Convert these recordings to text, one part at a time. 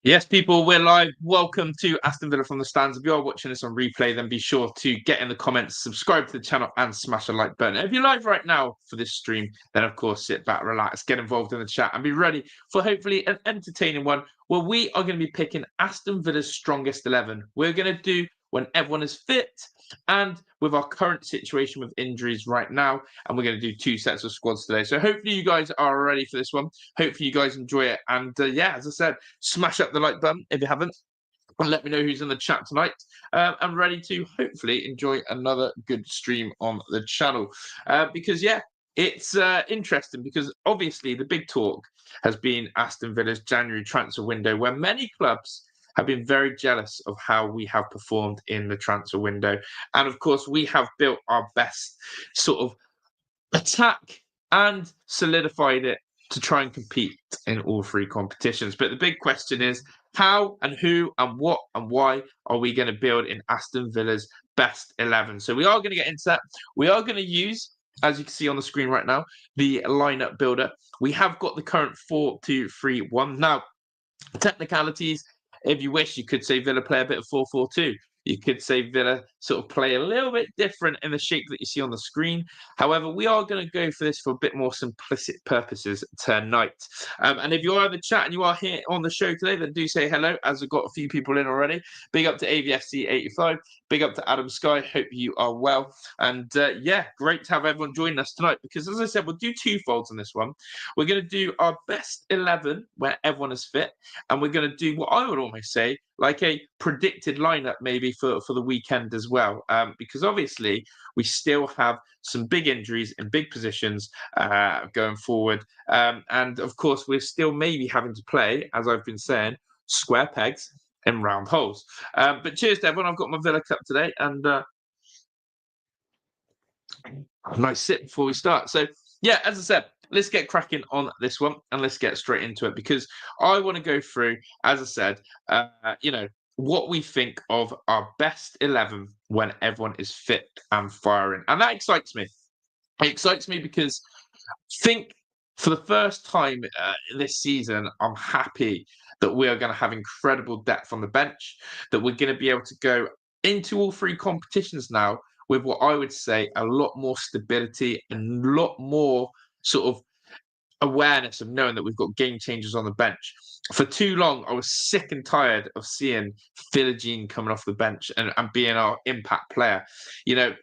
Yes, people, we're live. Welcome to Aston Villa from the stands. If you are watching this on replay, then be sure to get in the comments, subscribe to the channel, and smash the like button. If you're live right now for this stream, then of course sit back, relax, get involved in the chat, and be ready for hopefully an entertaining one where we are going to be picking Aston Villa's strongest 11. We're going to do when everyone is fit and with our current situation with injuries right now. And we're going to do two sets of squads today. So hopefully you guys are ready for this one. Hopefully you guys enjoy it. And yeah, as I said, smash up the like button if you haven't. And let me know who's in the chat tonight. I'm ready to hopefully enjoy another good stream on the channel. Because, yeah, it's interesting because obviously the big talk has been Aston Villa's January transfer window, where many clubs have been very jealous of how we have performed in the transfer window. And of course, we have built our best sort of attack and solidified it to try and compete in all three competitions. But the big question is how and who and what and why are we going to build in Aston Villa's best 11? So we are going to get into that. We are going to use, as you can see on the screen right now, the lineup builder. We have got the current 4-2-3-1. Now, technicalities, if you wish, you could say Villa play a bit of 4-4-2. You could say Villa sort of play a little bit different in the shape that you see on the screen. However, we are going to go for this for a bit more simplistic purposes tonight. And if you are in the chat and you are here on the show today, then do say hello, as I've got a few people in already. Big up to AVFC85. Big up to Adam Sky. Hope you are well. And yeah, great to have everyone join us tonight because, as I said, we'll do two folds on this one. We're going to do our best 11 where everyone is fit. And we're going to do what I would almost say like a predicted lineup maybe for the weekend as well, because obviously we still have some big injuries in big positions going forward, and of course we're still maybe having to play, as I've been saying, square pegs in round holes. But cheers to everyone. I've got my Villa Cup today, and a nice sip before we start. So yeah, as I said, let's get cracking on this one and let's get straight into it because I want to go through, as I said, what we think of our best 11 when everyone is fit and firing. And that excites me. It excites me because I think for the first time this season, I'm happy that we are going to have incredible depth on the bench, that we're going to be able to go into all three competitions now with what I would say a lot more stability and a lot more sort of awareness of knowing that we've got game changers on the bench. For too long, I was sick and tired of seeing Philogene coming off the bench and being our impact player. You know,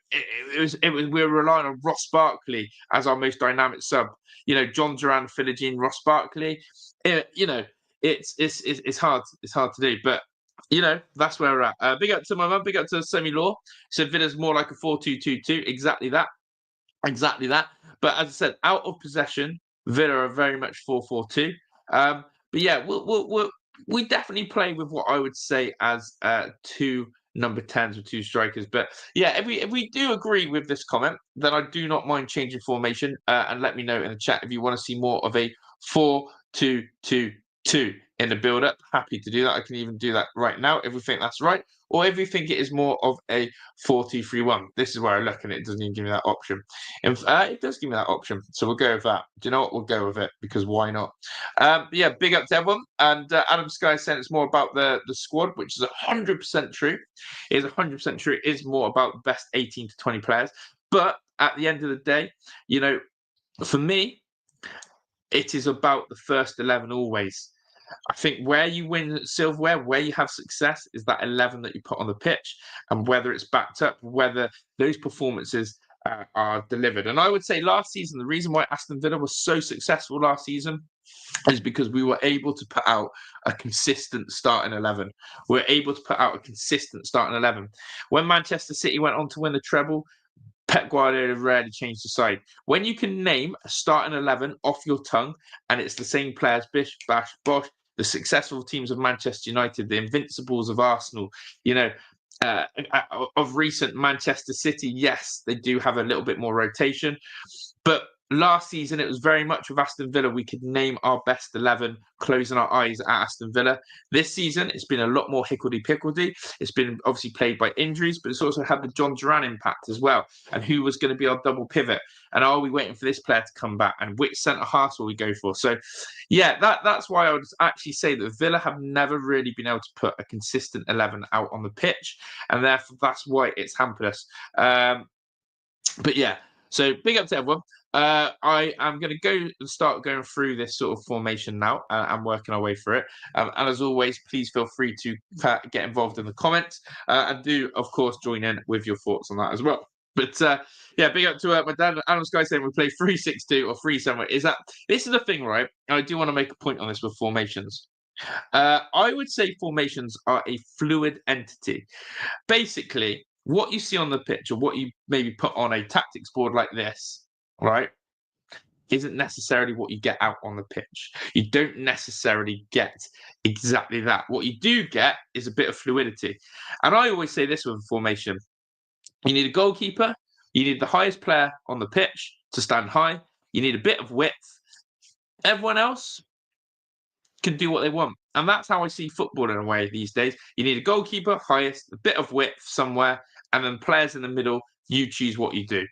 we were relying on Ross Barkley as our most dynamic sub. You know, John Duran, Philogene, Ross Barkley. It's hard. It's hard to do, but you know, that's where we're at. Big up to my mum, big up to Semi Law. Said Villa's more like a 4-2-2-2. Exactly that. Exactly that. But as I said, out of possession, Villa are very much 4-4-2. But yeah, we definitely play with what I would say as two number 10s with two strikers. But yeah, if we do agree with this comment, then I do not mind changing formation. And let me know in the chat if you want to see more of a 4-2-2-2 in the build-up. Happy to do that. I can even do that right now if we think that's right. Or if you think it is more of a 4-2-3-1. This is where I look and it doesn't even give me that option. It does give me that option. So we'll go with that. Do you know what? We'll go with it because why not? Yeah, big up to everyone. And Adam Sky said it's more about the squad, which is 100% true. It is 100% true. It is more about the best 18 to 20 players. But at the end of the day, you know, for me, it is about the first 11 always. I think where you win silverware, where you have success, is that 11 that you put on the pitch, and whether it's backed up, whether those performances are delivered. And I would say last season, the reason why Aston Villa was so successful last season is because we were able to put out a consistent starting 11. We were able to put out a consistent starting 11. When Manchester City went on to win the treble, Pep Guardiola rarely changed the side. When you can name a starting 11 off your tongue and it's the same players, Bish, Bash, Bosch, the successful teams of Manchester United, the Invincibles of Arsenal, you know, of recent Manchester City, yes, they do have a little bit more rotation. But last season, it was very much with Aston Villa. We could name our best 11, closing our eyes at Aston Villa. This season, it's been a lot more hickledy-pickledy. It's been obviously plagued by injuries, but it's also had the John Duran impact as well. And who was going to be our double pivot? And are we waiting for this player to come back? And which centre-half will we go for? So, yeah, that's why I would actually say that Villa have never really been able to put a consistent 11 out on the pitch. And therefore, that's why it's hampered us. But yeah, so big up to everyone. I am going to go and start going through this sort of formation now and working our way through it. And as always, please feel free to get involved in the comments and do, of course, join in with your thoughts on that as well. But yeah, big up to my dad, Adam Sky, saying we play 3-6-2 or 3-7. This is the thing, right? I do want to make a point on this with formations. I would say formations are a fluid entity. Basically, what you see on the pitch or what you maybe put on a tactics board like this, right, isn't necessarily what you get out on the pitch. You don't necessarily get exactly that. What you do get is a bit of fluidity. And I always say this with a formation. You need a goalkeeper. You need the highest player on the pitch to stand high. You need a bit of width. Everyone else can do what they want. And that's how I see football in a way these days. You need a goalkeeper, highest, a bit of width somewhere, and then players in the middle, you choose what you do.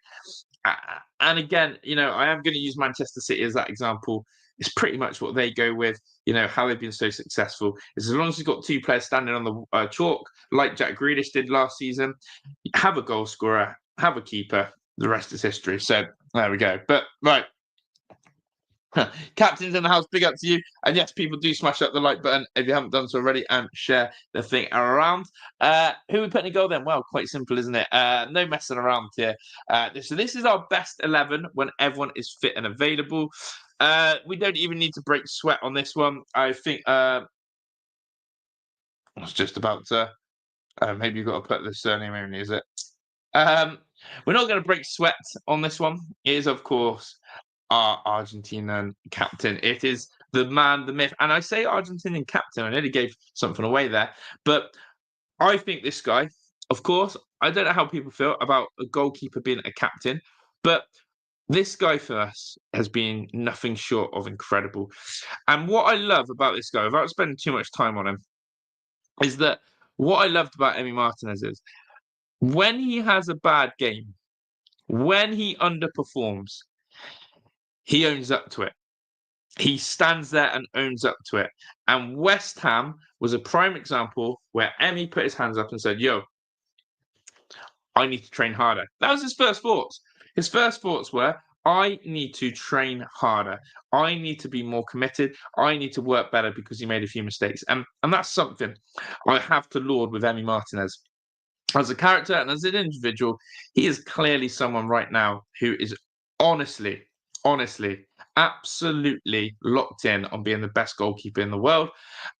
And again, I am going to use Manchester City as that example. It's pretty much what they go with, how they've been so successful. Is as long as you've got two players standing on the chalk, like Jack Grealish did last season, have a goal scorer, have a keeper, the rest is history. So there we go. But right. Captains in the house, big up to you. And yes, people do smash up the like button if you haven't done so already and share the thing around. Who we put in a goal then? Well, quite simple, isn't it? No messing around here. So this is our best 11 when everyone is fit and available. We don't even need to break sweat on this one. I think I was just about to. Maybe you've got to put the surname in, is it? We're not going to break sweat on this one. It is, of course, our Argentinian captain. It is the man, the myth. And I say Argentinian captain. I nearly gave something away there. But I think this guy, of course, I don't know how people feel about a goalkeeper being a captain, but this guy for us has been nothing short of incredible. And what I love about this guy, without spending too much time on him, is that what I loved about Emi Martinez is when he has a bad game, when he underperforms, he owns up to it. He stands there and owns up to it. And West Ham was a prime example where Emi put his hands up and said, yo, I need to train harder. That was his first thoughts. His first thoughts were, I need to train harder. I need to be more committed. I need to work better because he made a few mistakes. And that's something I have to laud with Emi Martinez. As a character and as an individual, he is clearly someone right now who is honestly, absolutely locked in on being the best goalkeeper in the world.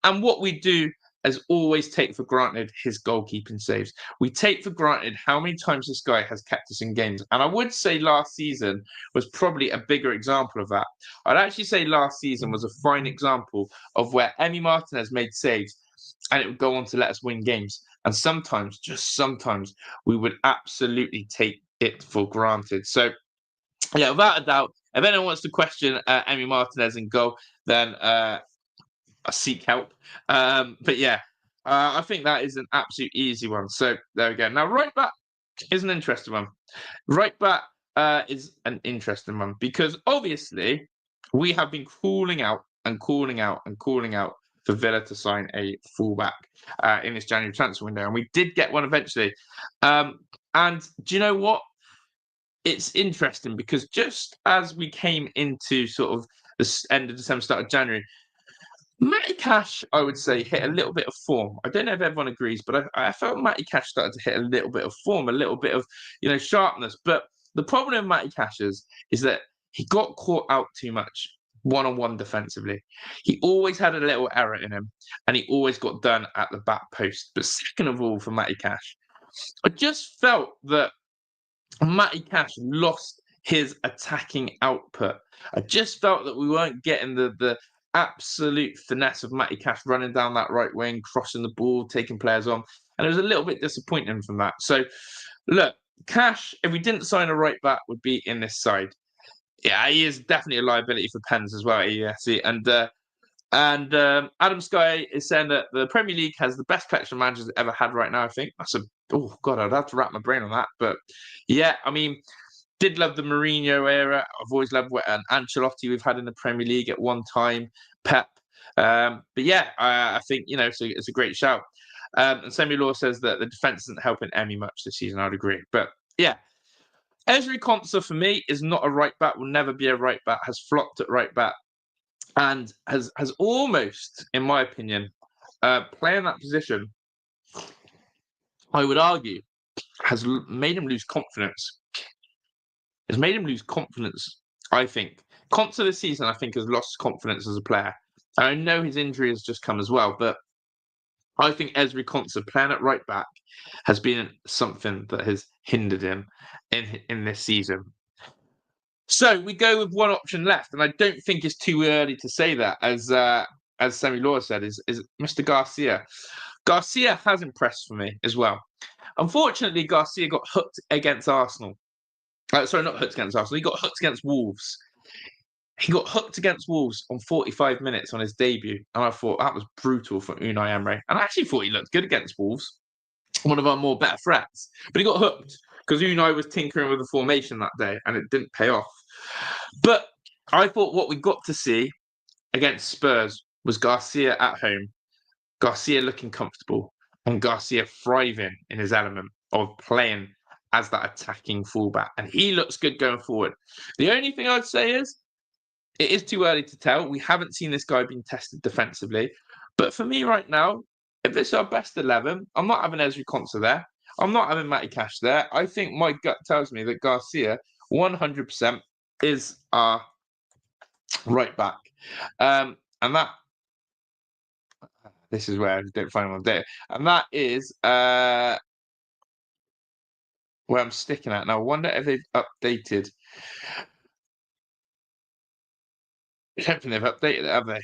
And what we do is always take for granted his goalkeeping saves. We take for granted how many times this guy has kept us in games. And I would say last season was probably a bigger example of that. I'd actually say last season was a fine example of where Emi Martinez made saves and it would go on to let us win games. And sometimes, just sometimes, we would absolutely take it for granted. So, yeah, without a doubt, if anyone wants to question Emi Martinez in goal, then I seek help. But yeah, I think that is an absolute easy one. So there we go. Now, right back is an interesting one. Right back is an interesting one because obviously we have been calling out for Villa to sign a fullback in this January transfer window. And we did get one eventually. And do you know what? It's interesting because just as we came into sort of the end of December, start of January, Matty Cash, I would say, hit a little bit of form. I don't know if everyone agrees, but I felt Matty Cash started to hit a little bit of form, a little bit of, sharpness. But the problem with Matty Cash is that he got caught out too much one-on-one defensively. He always had a little error in him, and he always got done at the back post. But second of all, for Matty Cash, I just felt that Matty Cash lost his attacking output. I just felt that we weren't getting the absolute finesse of Matty Cash running down that right wing, crossing the ball, taking players on. And it was a little bit disappointing from that. So, look, Cash, if we didn't sign a right back, would be in this side. Yeah, he is definitely a liability for pens as well. Yeah, see, and Adam Sky is saying that the Premier League has the best collection of managers ever had right now. I think that's oh god, I'd have to wrap my brain on that. But yeah, I mean, did love the Mourinho era. I've always loved what an Ancelotti we've had in the Premier League at one time. Pep, but yeah, I think it's a great shout. And Semi Law says that the defense isn't helping Emmy much this season. I'd agree, but yeah. Ezri Konsa for me is not a right back. Will never be a right back. Has flopped at right back and has almost, in my opinion, playing that position, I would argue, has made him lose confidence. Has made him lose confidence, I think. Konsa this season, I think, has lost confidence as a player. I know his injury has just come as well, but I think Ezri Konsa playing at right back has been something that has hindered him in this season. So we go with one option left, and I don't think it's too early to say that, as Sammy Law said, is Mr. Garcia. Garcia has impressed for me as well. Unfortunately, Garcia got hooked against Arsenal. Sorry, not hooked against Arsenal. He got hooked against Wolves. He got hooked against Wolves on 45 minutes on his debut, and I thought that was brutal for Unai Emery. And I actually thought he looked good against Wolves, one of our more better threats. But he got hooked because Unai was tinkering with the formation that day, and it didn't pay off. But I thought what we got to see against Spurs was Garcia at home, Garcia looking comfortable, and Garcia thriving in his element of playing as that attacking fullback. And he looks good going forward. The only thing I'd say is it is too early to tell. We haven't seen this guy being tested defensively. But for me right now, if it's our best 11, I'm not having Ezri Konsa there. I'm not having Matty Cash there. I think my gut tells me that Garcia 100% is our right back. And that, this is where I don't find one there. And that is where I'm sticking at. Now, I wonder if they've updated. I don't think they've updated it, have they?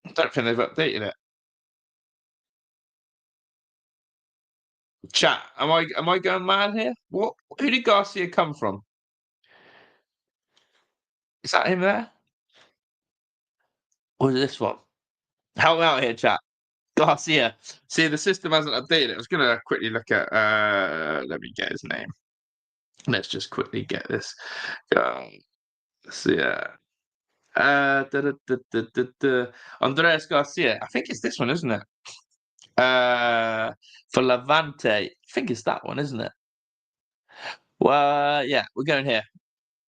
I don't think they've updated it. Chat, am I going mad here? What? Who did Garcia come from? Is that him there? Or is this one? Help me out here, chat. Garcia. See, the system hasn't updated it. I was gonna quickly look at let me get his name. Let's just quickly get this. Garcia. Andreas Garcia. I think it's this one, isn't it? For Levante. I think it's that one, isn't it? Well, yeah, we're going here.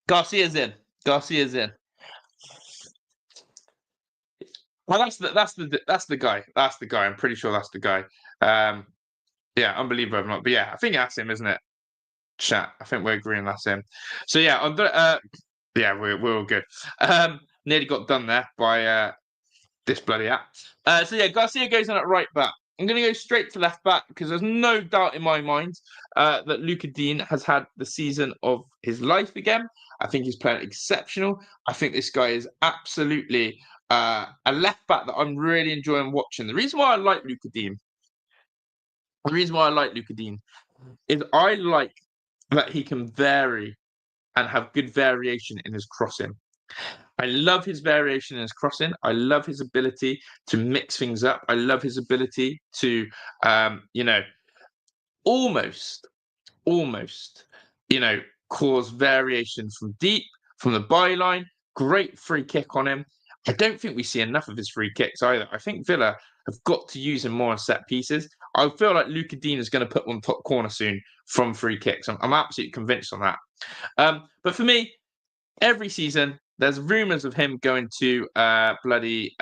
Garcia's in. Garcia's in. Well, that's the guy. That's the guy. I'm pretty sure that's the guy. Yeah, unbelievable if not. But yeah, I think that's him, isn't it? Chat. I think we're agreeing that's him. So yeah, yeah, we're all good. Nearly got done there by this bloody app. So yeah, Garcia goes on at right back. I'm going to go straight to left back because there's no doubt in my mind that Luca Dean has had the season of his life again. I think he's playing exceptional. I think this guy is absolutely a left back that I'm really enjoying watching. The reason why I like Luca Dean is I like that he can vary and have good variation in his crossing. I love his variation in his crossing. I love his ability to mix things up. I love his ability to, almost, cause variation from deep, from the byline. Great free kick on him. I don't think we see enough of his free kicks either. I think Villa have got to use him more on set pieces. I feel like Luca Dean is going to put one top corner soon from free kicks. I'm absolutely convinced on that. But for me, every season, there's rumours of him going to bloody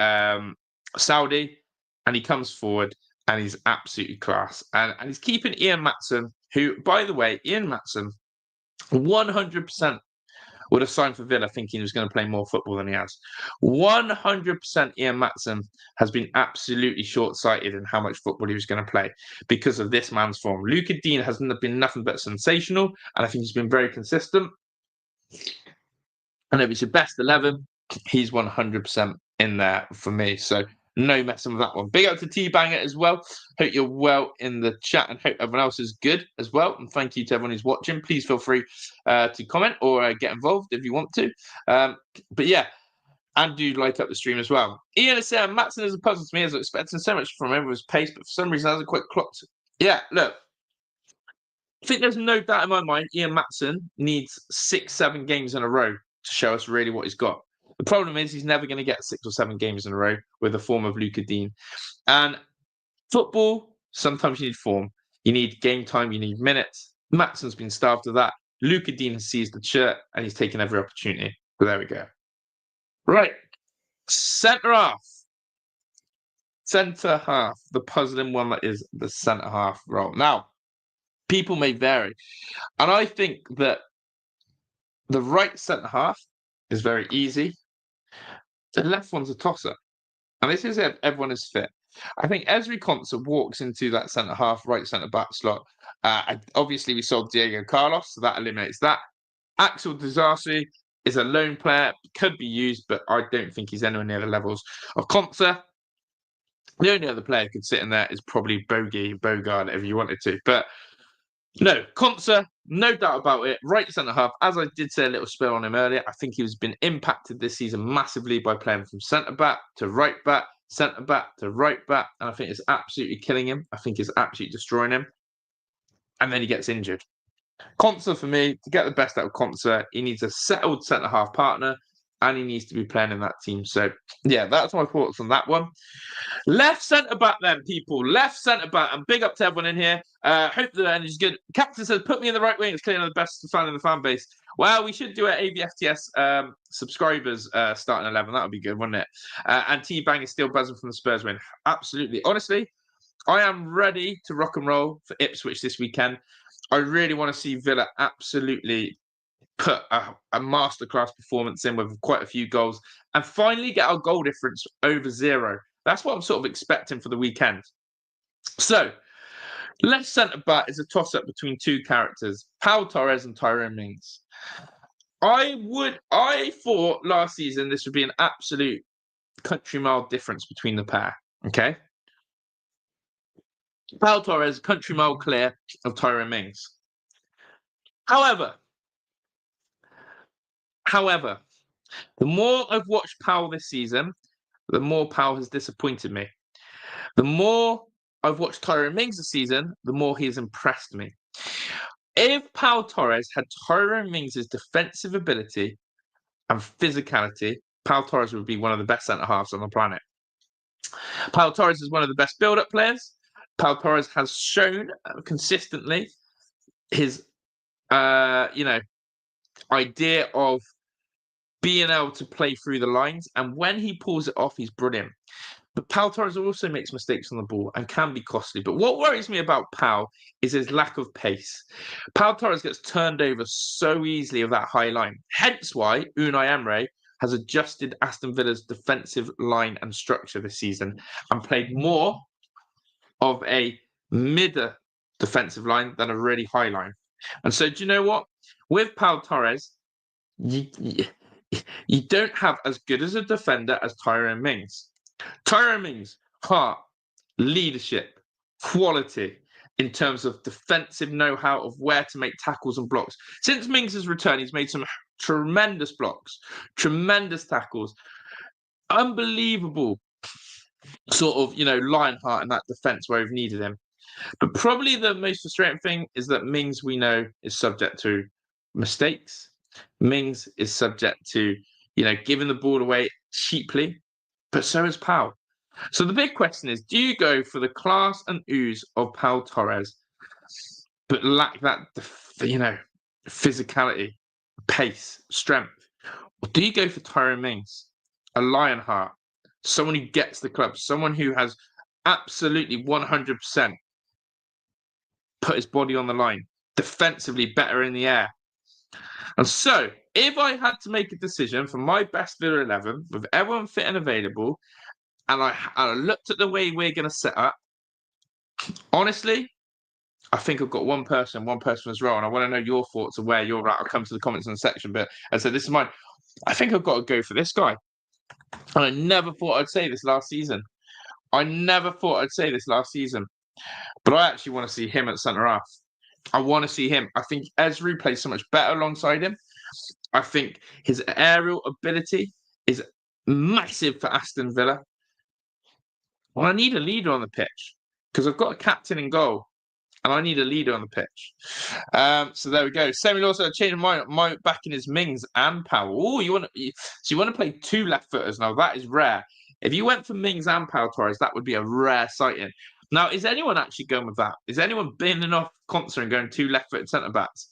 Saudi, and he comes forward and he's absolutely class. And he's keeping Ian Maatsen, who, by the way, Ian Maatsen, 100% would have signed for Villa thinking he was going to play more football than he has. 100% Ian Maatsen has been absolutely short-sighted in how much football he was going to play because of this man's form. Luca Dean has been nothing but sensational, and I think he's been very consistent. And if it's your best 11, he's 100% in there for me. So No messing with that one. Big up to T-Banger as well. Hope you're well in the chat and hope everyone else is good as well. And thank you to everyone who's watching. Please feel free to comment or get involved if you want to. But yeah, and do like up the stream as well. Ian is saying Matson is a puzzle to me, as I was expecting so much from him with his pace, but for some reason hasn't quite clocked. Yeah, look, I think there's no doubt in my mind Ian Matson needs 6-7 games in a row to show us really what he's got. The problem is he's never going to get 6 or 7 games in a row with the form of Luca Dean. And football, sometimes you need form. You need game time, you need minutes. Matson's been starved of that. Luca Dean has seized the shirt and he's taken every opportunity. So there we go. Right. Centre half. Centre half. The puzzling one that is the centre half role. Now, people may vary. And I think that the right centre half is very easy. The left one's a tosser. And this is if everyone is fit. I think Ezri Konsa walks into that centre half, right centre back slot. Obviously, we sold Diego Carlos, so that eliminates that. Axel Disasi is a lone player, could be used, but I don't think he's anywhere near the levels of Konsa. The only other player who could sit in there is probably Bogard, if you wanted to. But no, Konsa, no doubt about it. Right centre half, as I did say a little spill on him earlier, I think he's been impacted this season massively by playing from centre back to right back, centre back to right back, and I think it's absolutely killing him. I think it's absolutely destroying him. And then he gets injured. Konsa, for me, to get the best out of Konsa, he needs a settled centre half partner, and he needs to be playing in that team. So yeah, that's my thoughts on that one. Left centre back, then, people. Left centre back, and big up to everyone in here. Hope the end is good. Captain says, "Put me in the right wing. It's clearly the best fan in the fan base." Well, we should do an AVFTS subscribers starting 11. That would be good, wouldn't it? And T-Bang is still buzzing from the Spurs win. Absolutely. Honestly, I am ready to rock and roll for Ipswich this weekend. I really want to see Villa absolutely put a masterclass performance in with quite a few goals and finally get our goal difference over 0. That's what I'm sort of expecting for the weekend. So, left centre back is a toss-up between two characters, Pau Torres and Tyrone Mings. I thought last season this would be an absolute country mile difference between the pair. Okay. Pau Torres, country mile clear of Tyrone Mings. However, the more I've watched Pau this season, the more Pau has disappointed me. The more I've watched Tyrone Mings this season, the more he has impressed me. If Pau Torres had Tyrone Mings' defensive ability and physicality, Pau Torres would be one of the best centre-halves on the planet. Pau Torres is one of the best build-up players. Pau Torres has shown consistently his, idea of being able to play through the lines. And when he pulls it off, he's brilliant. But Pau Torres also makes mistakes on the ball and can be costly. But what worries me about Pau is his lack of pace. Pau Torres gets turned over so easily of that high line. Hence why Unai Emery has adjusted Aston Villa's defensive line and structure this season and played more of a mid defensive line than a really high line. And so, do you know what? With Pau Torres, you don't have as good as a defender as Tyrone Mings. Tyrone Mings, heart, leadership, quality in terms of defensive know-how of where to make tackles and blocks. Since Mings' return, he's made some tremendous blocks, tremendous tackles, unbelievable sort of, Lionheart in that defense where we've needed him. But probably the most frustrating thing is that Mings, we know, is subject to mistakes. Mings is subject to, giving the ball away cheaply, but so is Pau. So the big question is, do you go for the class and ooze of Pau Torres, but lack that, physicality, pace, strength? Or do you go for Tyrone Mings, a Lionheart, someone who gets the club, someone who has absolutely 100% put his body on the line, defensively better in the air? And so, if I had to make a decision for my best Villa 11, with everyone fit and available, and I looked at the way we're going to set up, honestly, I think I've got one person was wrong, and I want to know your thoughts of where you're at. I'll come to the comments in the section, but as I said, this is mine. I think I've got to go for this guy. And I never thought I'd say this last season. I never thought I'd say this last season, but I actually want to see him at centre half. I want to see him. I think Ezri plays so much better alongside him. I think his aerial ability is massive for Aston Villa. Well, I need a leader on the pitch because I've got a captain in goal, and I need a leader on the pitch. So there we go. Samuel also changed my backing is Mings and Powell. Oh, you want to play two left footers now? That is rare. If you went for Mings and Powell Torres, that would be a rare sighting. Now, is anyone actually going with that? Is anyone binning off Concert and going two left-footed centre backs?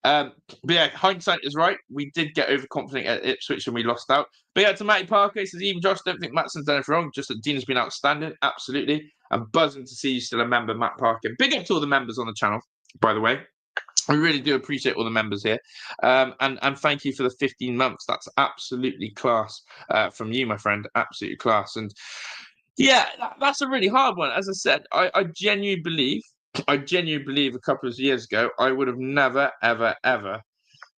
But yeah, hindsight is right. We did get overconfident at Ipswich and we lost out. But yeah, to Matty Parker, he says, even Josh, don't think Matson's done anything wrong. Just that Dean has been outstanding. Absolutely. I'm buzzing to see you still a member, Matt Parker. Big up to all the members on the channel, by the way. I really do appreciate all the members here. And thank you for the 15 months. That's absolutely class from you, my friend. Absolutely class. And yeah, that's a really hard one. As I said, I genuinely believe a couple of years ago, I would have never, ever, ever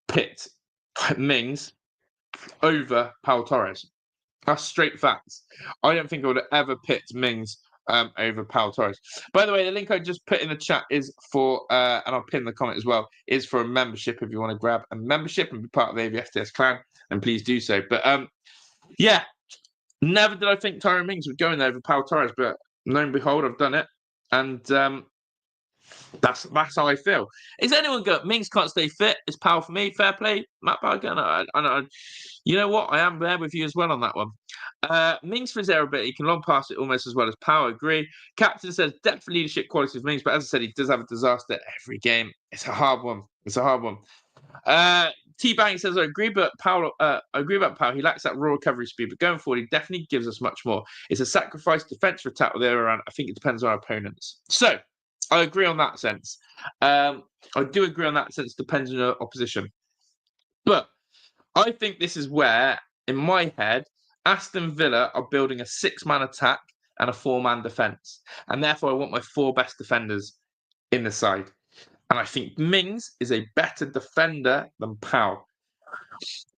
picked Mings over Pau Torres. That's straight facts. I don't think I would have ever picked Mings over Pau Torres. By the way, the link I just put in the chat is for, and I'll pin the comment as well, is for a membership. If you want to grab a membership and be part of the AVFTS clan, then please do so. But yeah, never did I think Tyrone Mings would go in there over Pau Torres, but lo and behold, I've done it. And that's how I feel. Is anyone good? Mings can't stay fit. It's Pau for me. Fair play, Matt Parker. You know what? I am there with you as well on that one. Mings for his air ability, he can long pass it almost as well as Pau. Agree. Captain says definitely leadership qualities of Mings, but as I said, he does have a disaster every game. It's a hard one. T-Bang says, I agree, but I agree about Powell. He lacks that raw recovery speed, but going forward, he definitely gives us much more. It's a sacrifice defense for attack with the other around. I think it depends on our opponents. So I agree on that sense. I do agree on that sense, depending on opposition. But I think this is where, in my head, Aston Villa are building a 6-man attack and a 4-man defence. And therefore, I want my 4 best defenders in the side. And I think Mings is a better defender than Powell.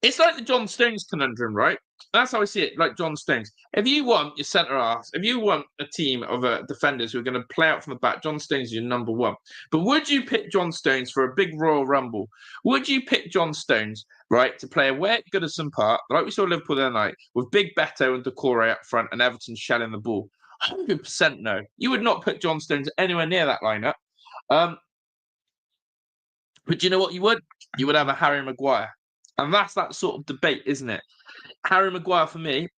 It's like the John Stones conundrum, right? That's how I see it, like John Stones. If you want your centre-halves, if you want a team of defenders who are going to play out from the back, John Stones is your number one. But would you pick John Stones for a big Royal Rumble? Would you pick John Stones, right, to play away at Goodison Park, like we saw Liverpool the other night, with Big Beto and Decore up front and Everton shelling the ball? 100% no. You would not put John Stones anywhere near that lineup. But you know what you would? You would have a Harry Maguire. And that's that sort of debate, isn't it? Harry Maguire, for me,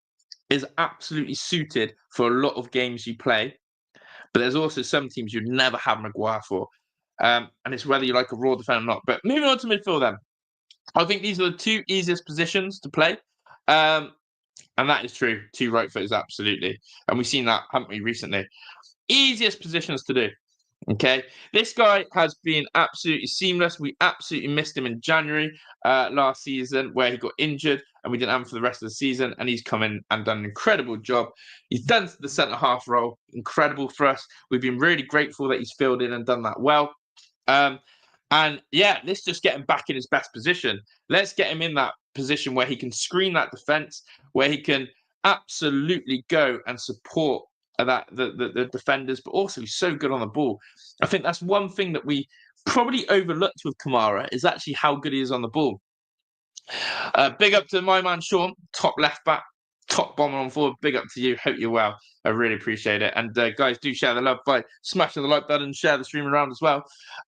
is absolutely suited for a lot of games you play. But there's also some teams you'd never have Maguire for. And it's whether you like a raw defender or not. But moving on to midfield then. I think these are the 2 easiest positions to play. And that is true. 2 right footers, absolutely. And we've seen that, haven't we, recently? Easiest positions to do. Okay, this guy has been absolutely seamless. We absolutely missed him in January last season where he got injured and we didn't have him for the rest of the season. And he's come in and done an incredible job. He's done the centre-half role, incredible for us. We've been really grateful that he's filled in and done that well. And yeah, let's just get him back in his best position. Let's get him in that position where he can screen that defence, where he can absolutely go and support the defenders, but also he's so good on the ball. I think that's one thing that we probably overlooked with Kamara is actually how good he is on the ball. Big up to my man Sean, top left back, top bomber on forward. Big up to you. Hope you're well. I really appreciate it. And guys, do share the love by smashing the like button and share the stream around as well.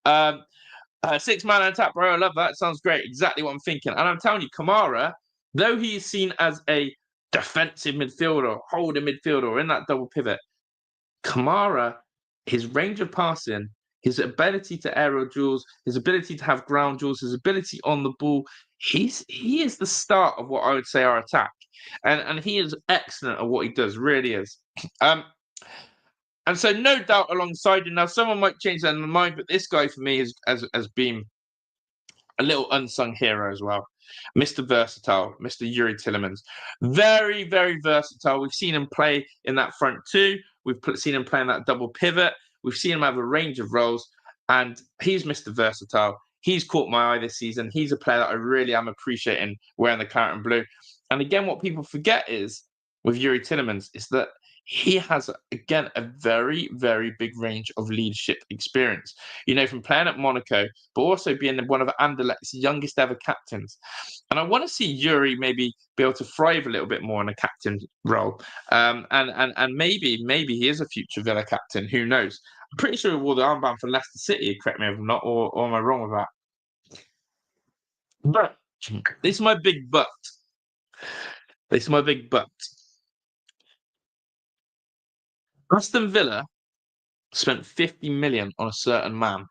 6-man attack, bro. I love that. Sounds great. Exactly what I'm thinking. And I'm telling you, Kamara, though he is seen as a defensive midfielder, holding midfielder in that double pivot, Kamara, his range of passing, his ability to aerial duels, his ability to have ground duels, his ability on the ball, he is the start of what I would say our attack. And he is excellent at what he does, really is. And so no doubt alongside him, now someone might change their mind, but this guy for me has been a little unsung hero as well. Mr. Versatile, Mr. Yuri Tillemans. Very, very versatile. We've seen him play in that front 2. We've seen him play in that double pivot. We've seen him have a range of roles. And he's Mr. Versatile. He's caught my eye this season. He's a player that I really am appreciating wearing the claret and blue. And again, what people forget is, with Yuri Tillemans, is that he has, again, a very, very big range of leadership experience. From playing at Monaco, but also being one of Anderlecht's youngest ever captains. And I want to see Yuri maybe be able to thrive a little bit more in a captain role. And maybe he is a future Villa captain. Who knows? I'm pretty sure he wore the armband for Leicester City, correct me if I'm not, or am I wrong with that? But this is my big but. This is my big but. Aston Villa spent 50 million on a certain man,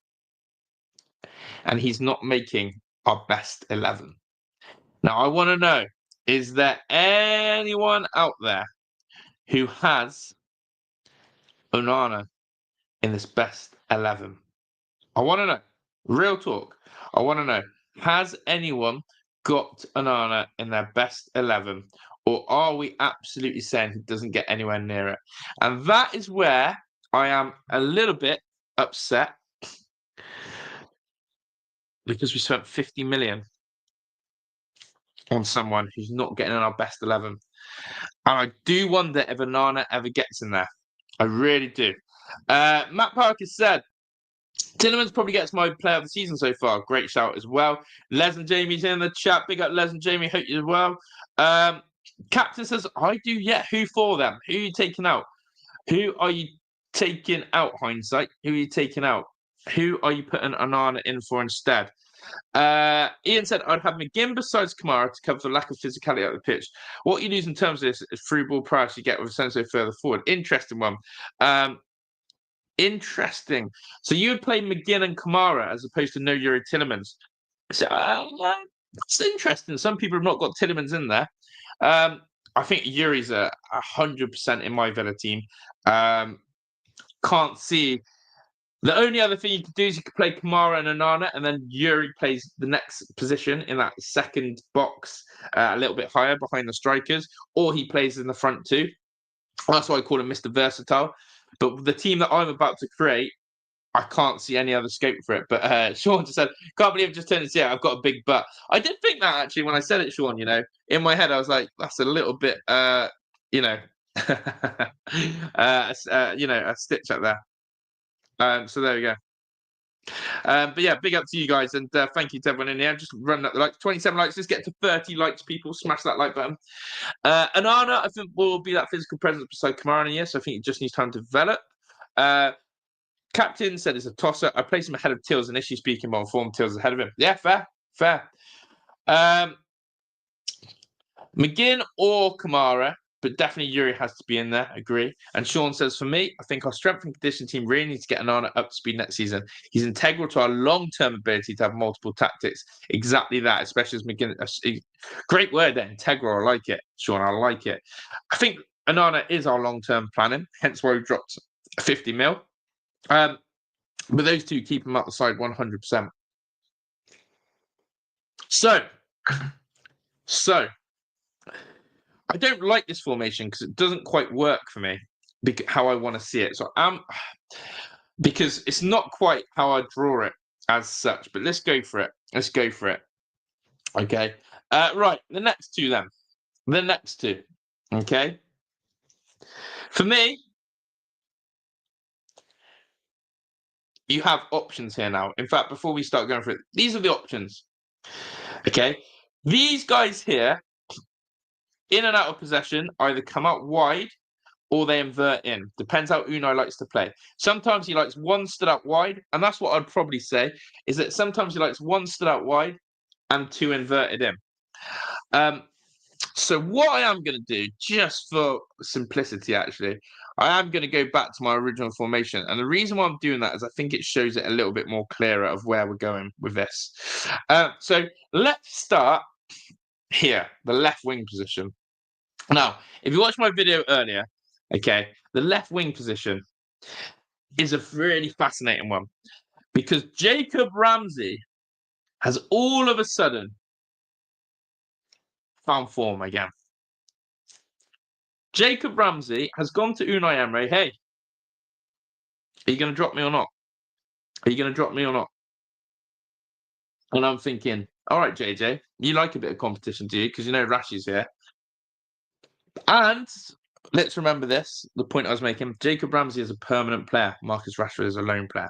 and he's not making our best 11. Now, I want to know, is there anyone out there who has Onana in this best 11? I want to know. Real talk. I want to know. Has anyone got Onana in their best 11? Or are we absolutely saying he doesn't get anywhere near it? And that is where I am a little bit upset, because we spent 50 million on someone who's not getting in our best 11. And I do wonder if Onana ever gets in there. I really do. Matt Parker said, Tillemans probably gets my player of the season so far. Great shout as well. Les and Jamie's in the chat. Big up Les and Jamie. Hope you as well. Captain says, I do, yeah. Who for them? Who are you taking out? Who are you taking out, hindsight? Who are you taking out? Who are you putting Onana in for instead? Ian said, I'd have McGinn besides Kamara to cover the lack of physicality out of the pitch. What you lose in terms of this is through ball price you get with Senso further forward. Interesting one. Interesting. So you would play McGinn and Kamara as opposed to no Yuri Tillemans. So it's interesting. Some people have not got Tillemans in there. I think Yuri's 100% in my Villa team. Can't see. The only other thing you could do is you could play Kamara and Onana, and then Yuri plays the next position in that second box, a little bit higher behind the strikers, or he plays in the front two. That's why I call him Mr. Versatile. But the team that I'm about to create, I can't see any other scope for it. But Sean just said, can't believe it just turned into, yeah, I've got a big butt. I did think that actually when I said it, Sean, in my head, I was like, that's a little bit, a stitch up there. So there we go. But yeah, big up to you guys, and thank you to everyone in here. Just run up the likes, 27 likes. Let's get to 30 likes, people. Smash that like button. Onana, I think, will be that physical presence beside Kamara in a year, so I think it just needs time to develop. Captain said it's a tosser. I place him ahead of Tills initially speaking, but on form, Tills ahead of him. Yeah, fair. McGinn or Kamara, but definitely Yuri has to be in there. Agree. And Sean says, for me, I think our strength and condition team really needs to get Onana up to speed next season. He's integral to our long-term ability to have multiple tactics. Exactly that, especially as McGinn. Great word there, integral. I like it, Sean. I like it. I think Onana is our long-term planning, hence why we dropped 50 mil. But those two keep him up the side 100%. So I don't like this formation because it doesn't quite work for me how I want to see it. So because it's not quite how I draw it as such. But let's go for it. Okay. Right. The next two then. Okay. For me, you have options here now. In fact, before we start going for it, these are the options. Okay. These guys here, in and out of possession, either come out wide or they invert in. Depends how Unai likes to play. Sometimes he likes one stood out wide, and that's what I'd probably say, is that sometimes he likes one stood out wide and two inverted in. So what I am going to do, just for simplicity, actually, I am going to go back to my original formation. And the reason why I'm doing that is I think it shows it a little bit more clearer of where we're going with this. So let's start here, the left wing position. Now, if you watched my video earlier, okay, the left wing position is a really fascinating one because Jacob Ramsey has all of a sudden found form again. Jacob Ramsey has gone to Unai Emery. Hey, are you going to drop me or not? And I'm thinking, all right, JJ, you like a bit of competition, do you? Because you know Rashi's here. And let's remember this, the point I was making. Jacob Ramsey is a permanent player. Marcus Rashford is a lone player.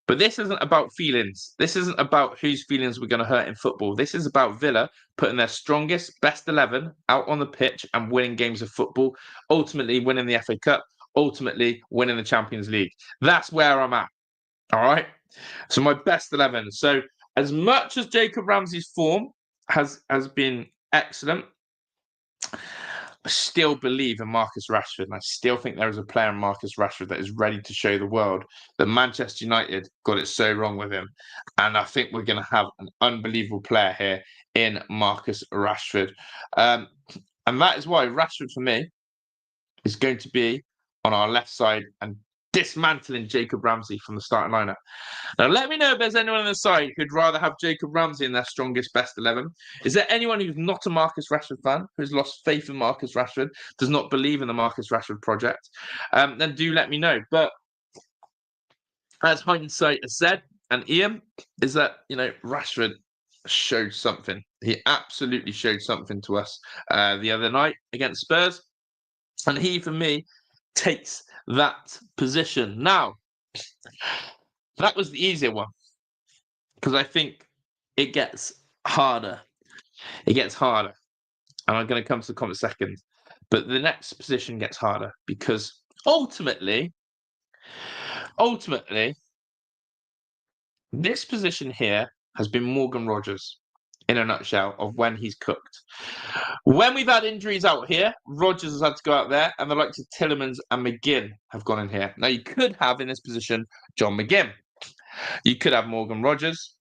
But this isn't about feelings. This isn't about whose feelings we're going to hurt in football. This is about Villa putting their strongest, best 11 out on the pitch and winning games of football, ultimately winning the FA Cup, ultimately winning the Champions League. That's where I'm at. All right. So my best 11. So as much as Jacob Ramsey's form has been excellent, I still believe in Marcus Rashford, and I still think there is a player in Marcus Rashford that is ready to show the world that Manchester United got it so wrong with him. And I think we're going to have an unbelievable player here in Marcus Rashford. And that is why Rashford, for me, is going to be on our left side and dismantling Jacob Ramsey from the starting lineup. Now, let me know if there's anyone on the side who'd rather have Jacob Ramsey in their strongest best 11. Is there anyone who's not a Marcus Rashford fan, who's lost faith in Marcus Rashford, does not believe in the Marcus Rashford project? Then do let me know. But as hindsight has said, and Ian, is that, Rashford showed something. He absolutely showed something to us the other night against Spurs. And he, for me, takes that position. Now, that was the easier one, because I think it gets harder. It gets harder. And I'm going to come to the comment second. But the next position gets harder because ultimately, this position here has been Morgan Rogers in a nutshell of when he's cooked. When we've had injuries out here, Rogers has had to go out there, and the likes of Tielemans and McGinn have gone in here. Now, you could have in this position John McGinn. You could have Morgan Rogers.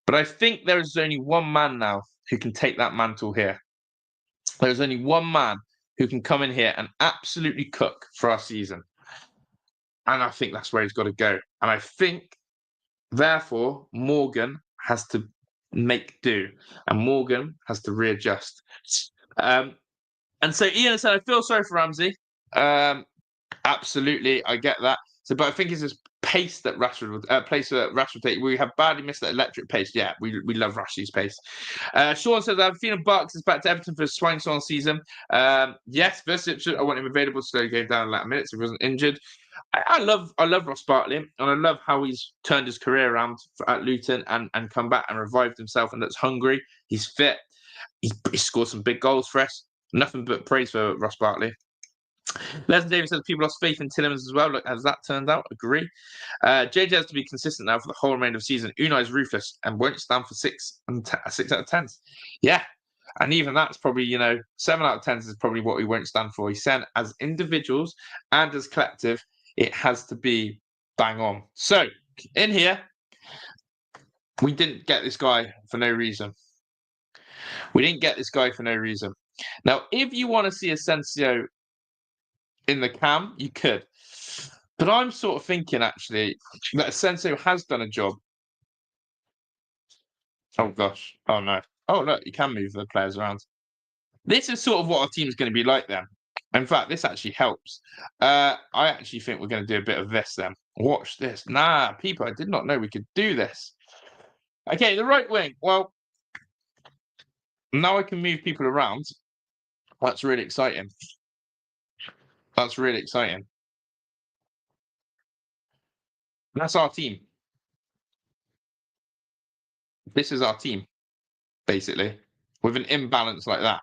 But I think there is only one man now who can take that mantle here. There's only one man who can come in here and absolutely cook for our season. And I think that's where he's got to go. And I think, therefore, Morgan has to make do. And Morgan has to readjust. And so Ian said, I feel sorry for Ramsey. Absolutely, I get that. So, but I think it's this pace that Rashford would take. We have badly missed that electric pace. Yeah, we love Rashford's pace. Sean says, I have a feeling Barks is back to Everton for a swine song season. Yes, versus Ipswich, I want him available, so he gave down in latter minutes if he wasn't injured. I love Ross Bartley, and I love how he's turned his career around at Luton and come back and revived himself, and that's hungry. He's fit. He scored some big goals for us. Nothing but praise for Ross Bartley. Leslie Davis says people lost faith in Tielemans as well. Look, as that turned out, agree. JJ has to be consistent now for the whole remainder of the season. Unai's ruthless and won't stand for 6 out of 10. Yeah, and even that's probably 7 out of 10 is probably what we won't stand for. He said as individuals and as collective, it has to be bang on. So in here, we didn't get this guy for no reason. We didn't get this guy for no reason. Now, if you want to see Asensio in the cam, you could. But I'm sort of thinking, actually, that Asensio has done a job. Oh, gosh. Oh, no. Oh, look, you can move the players around. This is sort of what our team is going to be like then. In fact, this actually helps. I actually think we're going to do a bit of this then. Watch this. Nah, people, I did not know we could do this. Okay, the right wing. Well, now I can move people around. That's really exciting. That's really exciting. That's our team. This is our team, basically, with an imbalance like that.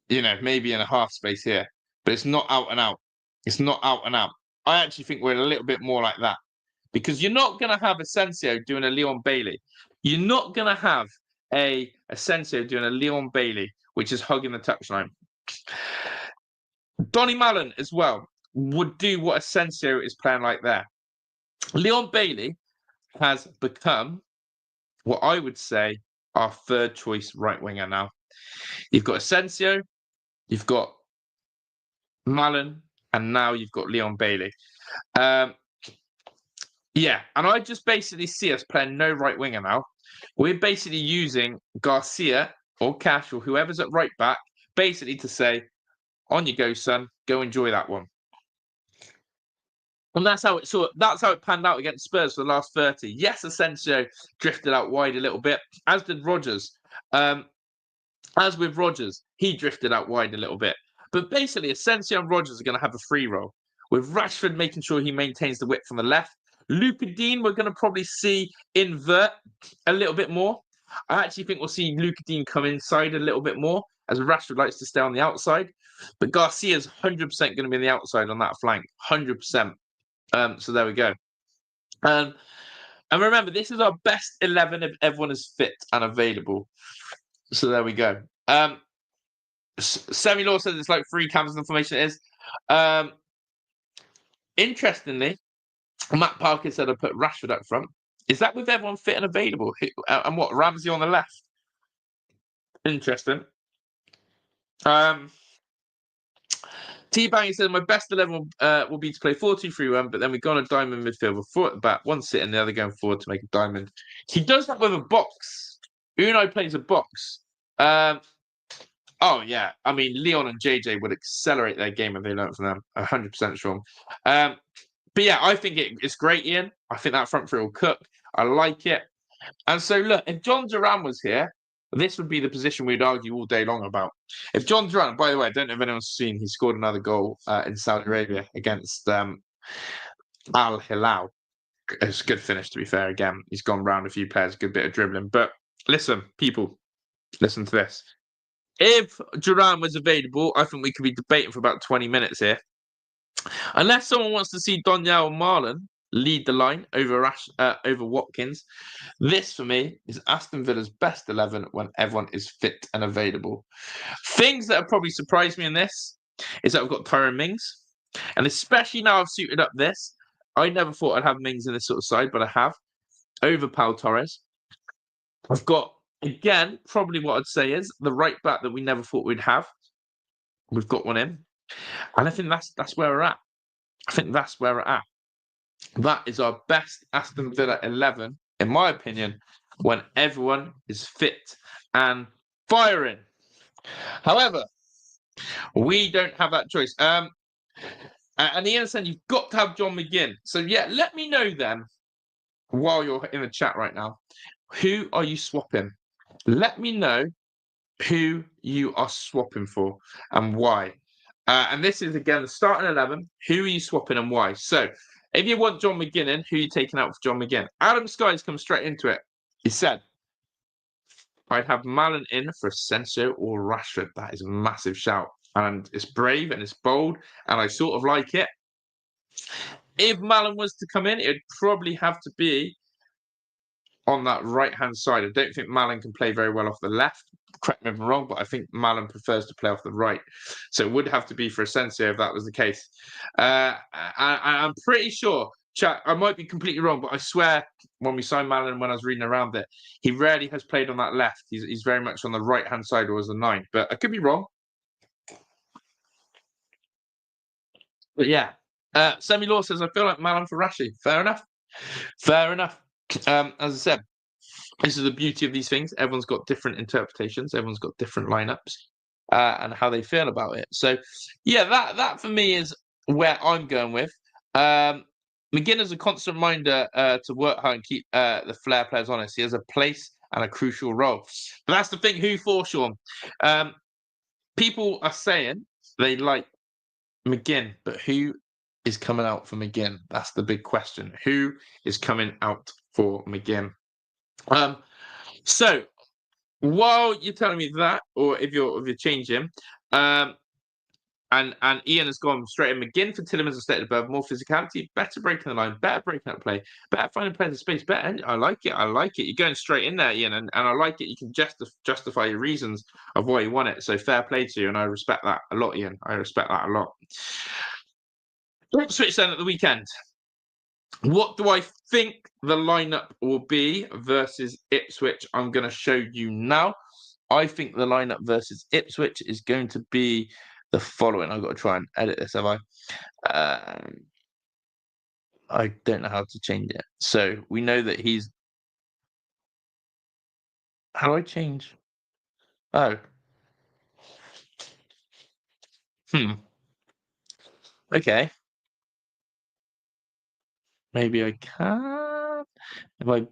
Maybe in a half space here, but it's not out and out. It's not out and out. I actually think we're a little bit more like that because you're not going to have Asensio doing a Leon Bailey. You're not going to have a Asensio doing a Leon Bailey, which is hugging the touchline. Donny Mallon as well would do what Asensio is playing like there. Leon Bailey has become what I would say our third choice right winger now. You've got Asensio, you've got Mallon, and now you've got Leon Bailey. Yeah, and I just basically see us playing no right winger now. We're basically using Garcia or Cash or whoever's at right back, basically to say, on you go, son, go enjoy that one. And that's how it panned out against Spurs for the last 30. Yes, Asensio drifted out wide a little bit, as did Rogers. As with Rogers, he drifted out wide a little bit. But basically, Asensio and Rodgers are going to have a free roll, with Rashford making sure he maintains the width on the left. Luca Dean, we're going to probably see invert a little bit more. I actually think we'll see Luca Dean come inside a little bit more, as Rashford likes to stay on the outside. But Garcia's 100% going to be on the outside on that flank, 100%. So there we go. And remember, this is our best 11 if everyone is fit and available. So there we go. Sammy Law says it's like 3 cams in formation. It is. Interestingly, Matt Parker said I put Rashford up front. Is that with everyone fit and available? And what, Ramsey on the left? Interesting. T-Bang said my best 11 will be to play 4-2-3-1, but then we've got a diamond midfield with 4 at the back, 1 sitting, the other going forward to make a diamond. He does that with a box. Unai plays a box. Oh, yeah. I mean, Leon and JJ would accelerate their game if they learned from them. 100% sure. But yeah, I think it's great, Ian. I think that front three will cook. I like it. And so, look, if John Duran was here, this would be the position we'd argue all day long about. If John Duran, by the way, I don't know if anyone's seen, he scored another goal in Saudi Arabia against Al Hilal. It's a good finish, to be fair. Again, he's gone round a few players, a good bit of dribbling. But listen, people, listen to this. If Duran was available, I think we could be debating for about 20 minutes here. Unless someone wants to see Donyell and Marlon lead the line over Watkins, this for me is Aston Villa's best 11 when everyone is fit and available. Things that have probably surprised me in this is that I've got Tyrone Mings, and especially now I've suited up this. I never thought I'd have Mings in this sort of side, but I have, over Pau Torres. I've got, again, probably what I'd say is the right back that we never thought we'd have. We've got one in. And I think that's where we're at. I think that's where we're at. That is our best Aston Villa 11, in my opinion, when everyone is fit and firing. However, we don't have that choice. And Ian said you've got to have John McGinn. So yeah, let me know then, while you're in the chat right now, who are you swapping? Let me know who you are swapping for and why. And this is, again, the starting 11. Who are you swapping and why? So, if you want John McGinn in, who are you taking out for John McGinn? Adam Sky's come straight into it. He said, I'd have Malen in for Asensio or Rashford. That is a massive shout. And it's brave and it's bold, and I sort of like it. If Malen was to come in, it would probably have to be on that right-hand side. I don't think Malen can play very well off the left. Correct me if I'm wrong, but I think Malen prefers to play off the right. So it would have to be for Asensio if that was the case. I'm pretty sure, chat, I might be completely wrong, but I swear when we signed Malen, when I was reading around it, he rarely has played on that left. He's very much on the right-hand side or as a 9, but I could be wrong. But yeah, Sammy Law says, I feel like Malen for Rashi. Fair enough. Fair enough. As I said, this is the beauty of these things. Everyone's got different interpretations. Everyone's got different lineups and how they feel about it. So, yeah, that for me is where I'm going with. McGinn is a constant reminder to work hard and keep the flair players honest. He has a place and a crucial role. But that's the thing. Who for, Sean? People are saying they like McGinn, but who is coming out for McGinn? That's the big question. Who is coming out for McGinn? So while you're telling me that, or if you're changing, and Ian has gone straight in McGinn for Tillemans instead above, more physicality, better breaking the line, better breaking up play, better finding players in space, better. I like it. I like it. You're going straight in there, Ian, and I like it. You can justify your reasons of why you want it. So fair play to you, and I respect that a lot, Ian. I respect that a lot. Ipswich then at the weekend. What do I think the lineup will be versus Ipswich? I'm going to show you now. I think the lineup versus Ipswich is going to be the following. I've got to try and edit this, have I? I don't know how to change it. So we know that he's... How do I change? Oh. Okay. Maybe I can. If I...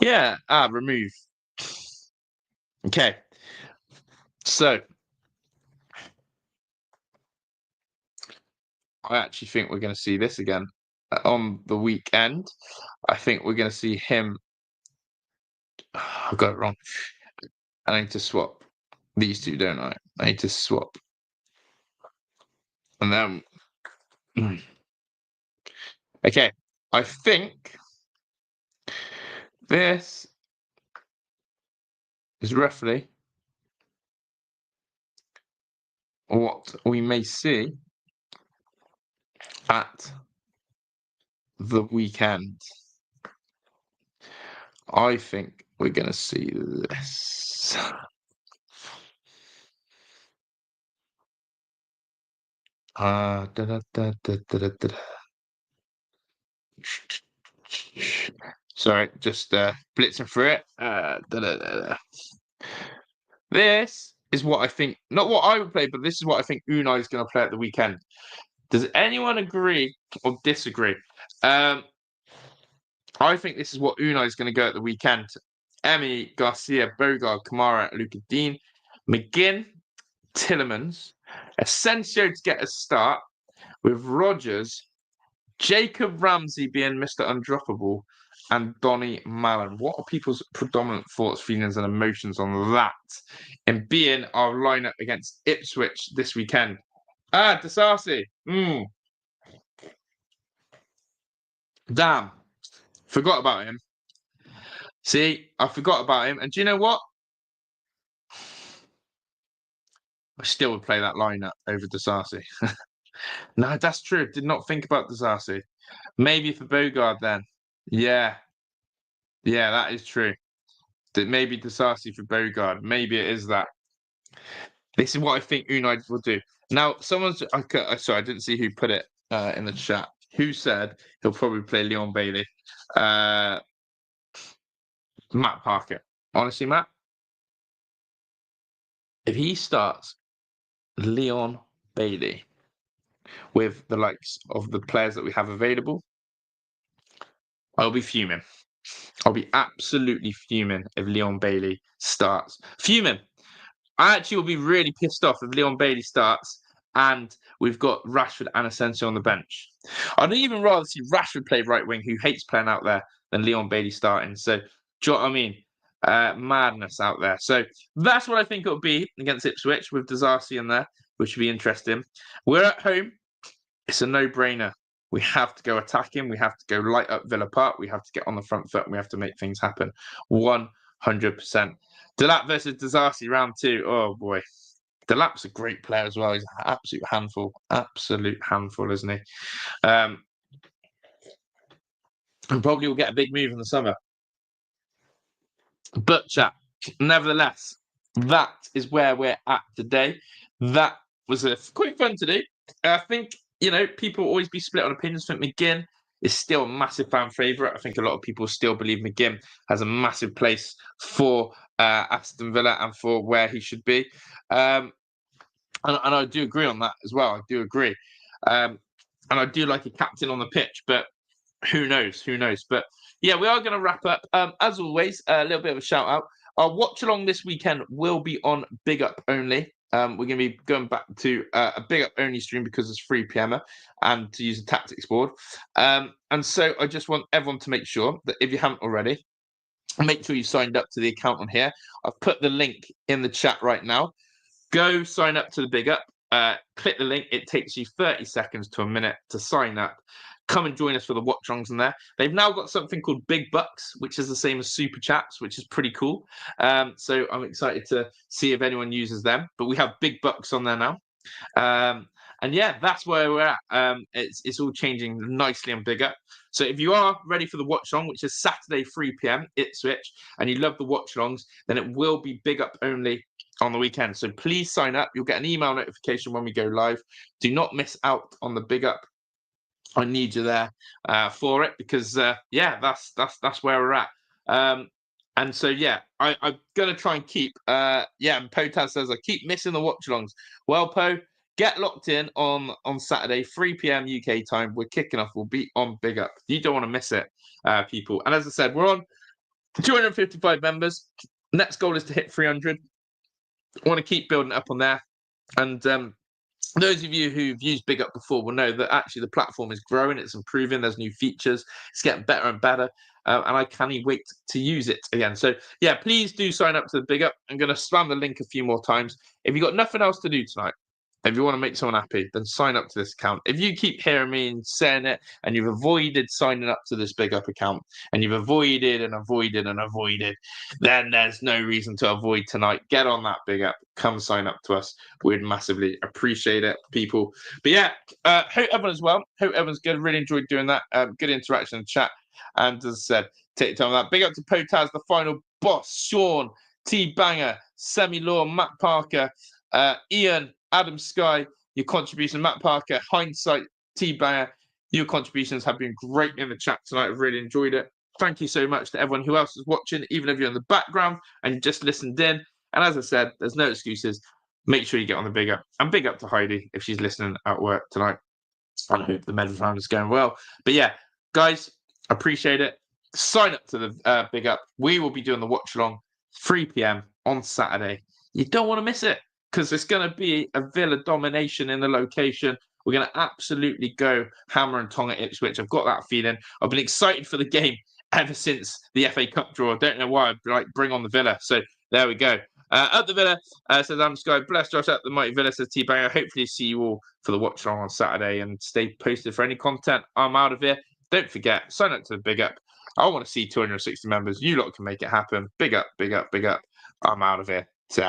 Yeah. Remove. Okay. So I actually think we're going to see this again on the weekend. I think we're going to see him. I got it wrong. I need to swap these two, don't I? I need to swap. And then, okay, I think this is roughly what we may see at the weekend. I think we're going to see this. Da, da, da, da, da, da. Sorry, just blitzing through it. Da, da, da, da. This is what I think, not what I would play, but this is what I think Unai is going to play at the weekend. Does anyone agree or disagree? I think this is what Unai is going to go at the weekend. Emi, Garcia, Bogard, Kamara, Luka Dean, McGinn, Tillemans, Asensio to get a start with Rodgers, Jacob Ramsey being Mr. Undroppable, and Donny Mallon. What are people's predominant thoughts, feelings, and emotions on that? And being our lineup against Ipswich this weekend. Disasi. Damn. Forgot about him. See, I forgot about him. And do you know what? I still would play that lineup over Disasi. No, that's true. Did not think about Disasi. Maybe for Bogard then. Yeah. Yeah, that is true. Maybe Disasi for Bogard. Maybe it is that. This is what I think Unai will do. Now, someone's... sorry, I didn't see who put it in the chat. Who said he'll probably play Leon Bailey? Matt Parker. Honestly, Matt, if he starts Leon Bailey with the likes of the players that we have available, I'll be fuming. I'll be absolutely fuming if Leon Bailey starts. Fuming. I actually will be really pissed off if Leon Bailey starts and we've got Rashford and Asensio on the bench. I'd even rather see Rashford play right wing, who hates playing out there, than Leon Bailey starting. So, do you know what I mean? Madness out there. So that's what I think it'll be against Ipswich with Disasi in there, which would be interesting. We're at home. It's a no-brainer. We have to go attacking. We have to go light up Villa Park. We have to get on the front foot. And we have to make things happen. 100%. Delap versus Disasi round 2. Oh boy. Delap's a great player as well. He's an absolute handful. Absolute handful, isn't he? And probably will get a big move in the summer. But chat, nevertheless, that is where we're at today. That was a quick fun to do. I think, people will always be split on opinions. I think McGinn is still a massive fan favourite. I think a lot of people still believe McGinn has a massive place for Aston Villa and for where he should be. And I do agree on that as well. I do agree. And I do like a captain on the pitch, but who knows? Who knows? But yeah, we are going to wrap up. As always, a little bit of a shout out. Our watch along this weekend will be on Big Up only. We're going to be going back to a Big Up only stream because it's 3 p.m. and to use a tactics board. And so I just want everyone to make sure that if you haven't already, make sure you signed up to the account on here. I've put the link in the chat right now. Go sign up to the Big Up. Click the link. It takes you 30 seconds to a minute to sign up. Come and join us for the watch-alongs in there. They've now got something called Big Bucks, which is the same as Super Chats, which is pretty cool. So I'm excited to see if anyone uses them. But we have Big Bucks on there now. And yeah, that's where we're at. It's all changing nicely on Big Up. So if you are ready for the watch-along, which is Saturday 3 p.m. Ipswich, and you love the watch-alongs, then it will be Big Up only on the weekend. So please sign up. You'll get an email notification when we go live. Do not miss out on the Big Up. I need you there for it because that's where we're at. And so yeah, I'm gonna try and keep and Potaz says I keep missing the watch-alongs. Well, Po, get locked in on Saturday 3 p.m. UK time. We're kicking off. We'll be on Big Up. You don't want to miss it, people. And as I said, we're on 255 members. Next goal is to hit 300. I want to keep building up on there. And those of you who've used Big Up before will know that actually the platform is growing, it's improving, there's new features, it's getting better and better, and I can't wait to use it again. So yeah, please do sign up to the Big Up. I'm going to spam the link a few more times. If you've got nothing else to do tonight, if you want to make someone happy, then sign up to this account. If you keep hearing me and saying it, and you've avoided signing up to this Big Up account, and you've avoided and avoided and avoided, then there's no reason to avoid tonight. Get on that Big Up. Come sign up to us. We'd massively appreciate it, people. But yeah, hope everyone's well. Hope everyone's good. Really enjoyed doing that. Good interaction in the chat. And as I said, take time on that. Big up to Potaz, the final boss, Sean, T Banger, Semi Law, Matt Parker, Ian, Adam Sky, your contribution, Matt Parker, Hindsight, T Banger. Your contributions have been great in the chat tonight. I've really enjoyed it. Thank you so much to everyone who else is watching, even if you're in the background and you just listened in. And as I said, there's no excuses. Make sure you get on the Big Up. And big up to Heidi if she's listening at work tonight. I hope the medal round is going well. But yeah, guys, appreciate it. Sign up to the Big Up. We will be doing the watch along 3 p.m. on Saturday. You don't want to miss it because it's going to be a Villa domination in the location. We're going to absolutely go hammer and tong at Ipswich. I've got that feeling. I've been excited for the game ever since the FA Cup draw. I don't know why. I'd bring on the Villa. So there we go. At the Villa, says Adam Sky, bless Josh at the Mighty Villa, says T Banger. Hopefully see you all for the watch along on Saturday and stay posted for any content. I'm out of here. Don't forget, sign up to the Big Up. I want to see 260 members. You lot can make it happen. Big up, big up, big up. I'm out of here. Ta